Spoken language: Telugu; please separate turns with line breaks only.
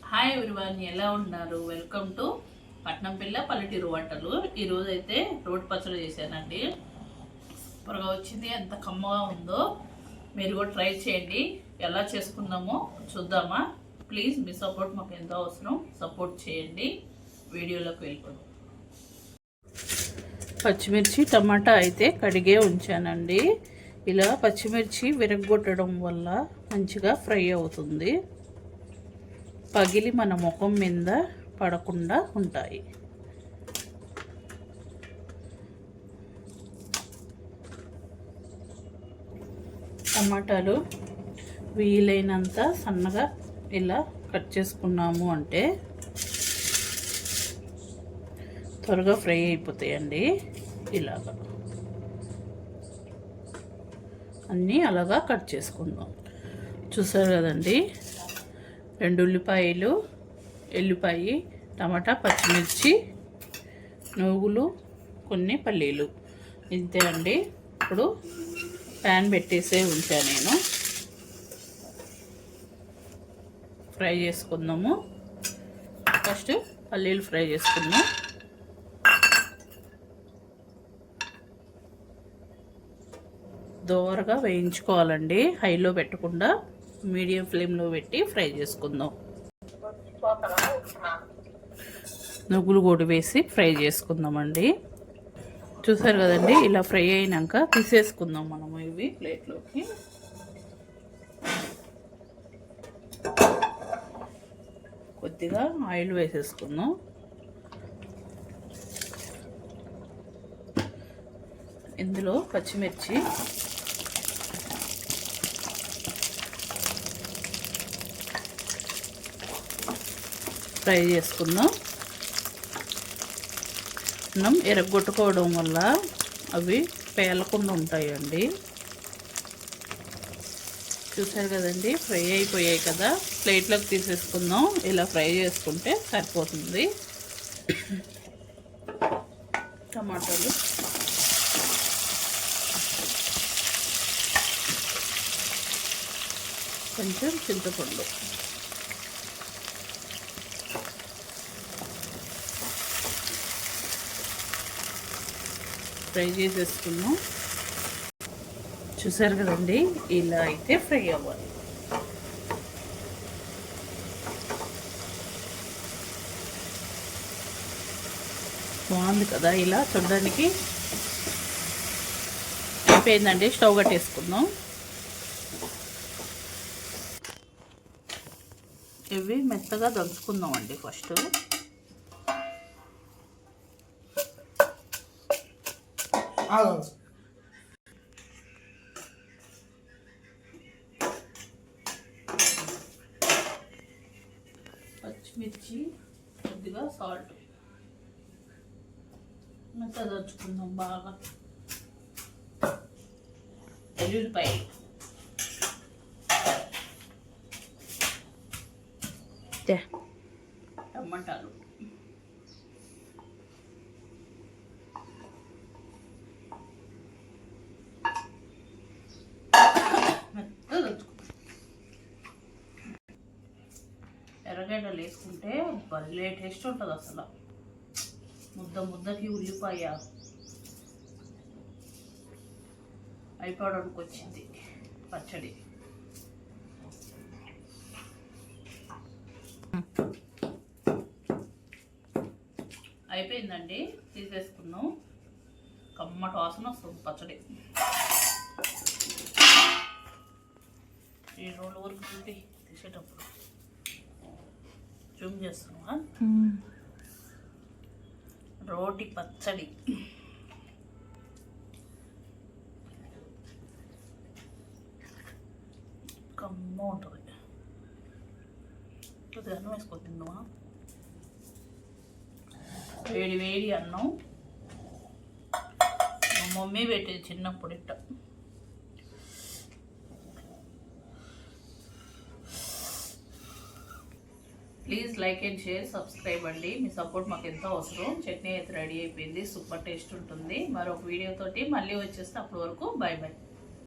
హాయ్ ఎవ్రీవన్, ఎలా ఉన్నారు? వెల్కమ్ టు పట్నం పిల్ల పల్లెటూరు వంటలు. ఈరోజు అయితే రోటి పచ్చడి చేశానండి. సూపర్గా వచ్చింది. ఎంత కమ్మగా ఉందో మీరు కూడా ట్రై చేయండి. ఎలా చేసుకున్నామో చూద్దామా? ప్లీజ్ మీ సపోర్ట్ మాకు ఎంతో అవసరం. సపోర్ట్ చేయండి. వీడియోలోకి వెళ్ళిపోదాం. పచ్చిమిర్చి టమాటా అయితే కడిగే ఉంచానండి. ఇలా పచ్చిమిర్చి విరగ్గొట్టడం వల్ల మంచిగా ఫ్రై అవుతుంది. పగిలి మన ముఖం మీద పడకుండా ఉంటాయి. టమాటాలు వీలైనంత సన్నగా ఇలా కట్ చేసుకున్నాము అంటే త్వరగా ఫ్రై అయిపోతాయండి. ఇలాగా అన్నీ అలాగా కట్ చేసుకుందాం. చూసారు కదండి, 2 ఉల్లిపాయలు, ఎల్లిపాయ, టమాటా, పచ్చిమిర్చి, నువ్వులు, కొన్ని పల్లీలు, ఇంతే అండి. ఇప్పుడు ప్యాన్ పెట్టేసే ఉంచా నేను. ఫ్రై చేసుకుందాము. ఫస్ట్ పల్లీలు ఫ్రై చేసుకుందాం. దోరగా వేయించుకోవాలండి. హైలో పెట్టకుండా మీడియం ఫ్లేమ్లో పెట్టి ఫ్రై చేసుకుందాం. నువ్వులు కూడా వేసి ఫ్రై చేసుకుందామండి. చూసారు కదండి, ఇలా ఫ్రై అయినాక తీసేసుకుందాం మనము ఇవి ప్లేట్లోకి. కొద్దిగా ఆయిల్ వేసేసుకుందాం. ఇందులో పచ్చిమిర్చి, ఫ్రై చేసుకుందాం. మనం ఎరగొట్టుకోవడం వల్ల అవి పేలకుండా ఉంటాయండి. చూసారు కదండి, ఫ్రై అయిపోయాయి కదా. ప్లేట్లోకి తీసేసుకుందాం. ఇలా ఫ్రై చేసుకుంటే సరిపోతుంది. టమాటాలు, కొంచెం చింతపండు, ఫ్రై చేసేసుకున్నాం. చూసారు కదండి, ఇలా అయితే ఫ్రై అవ్వాలి. బాగుంది కదా, ఇలా చూడడానికి. అయిపోయిందండి. స్టవ్ కట్టేసుకుందాం. ఇవి మెత్తగా దంచుకుందాం అండి. ఫస్ట్ పచ్చిమిర్చి, కొద్దిగా సాల్ట్, మెత్తగా దంచుకుందాం బాగా. ఎల్లుల్లిపాయ, టమాటాలు, ఎర్రగడ్డలు వేసుకుంటే భలే టేస్ట్ ఉంటుంది అసలు. ముద్దకి ఉల్లిపాయ అయిపోవడానికి వచ్చింది పచ్చడి. అయిపోయిందండి, తీసేసుకున్నాం. కమ్మటి వాసన వస్తుంది పచ్చడి. ఈ రోడ్ల వరకు చూపి తీసేటప్పుడు జూమ్ చేస్తున్నావా? రోటి పచ్చడి కమ్మ ఉంటుంది. కొద్దిగా అన్నం వేసుకొని తిన్నావా? వేడి వేడి అన్నం. మా మమ్మీ పెట్టేది చిన్నప్పుడు ఇట్ట. Please like and share, subscribe అండి. మీ సపోర్ట్ మాకు ఎంతో అవసరం. చట్నీ అయితే రెడీ అయిపోయింది. సూపర్ టేస్ట్ ఉంటుంది. మరొక వీడియోతోటి మళ్ళీ వచ్చేస్తే అప్పటి వరకు బాయ్ బాయ్.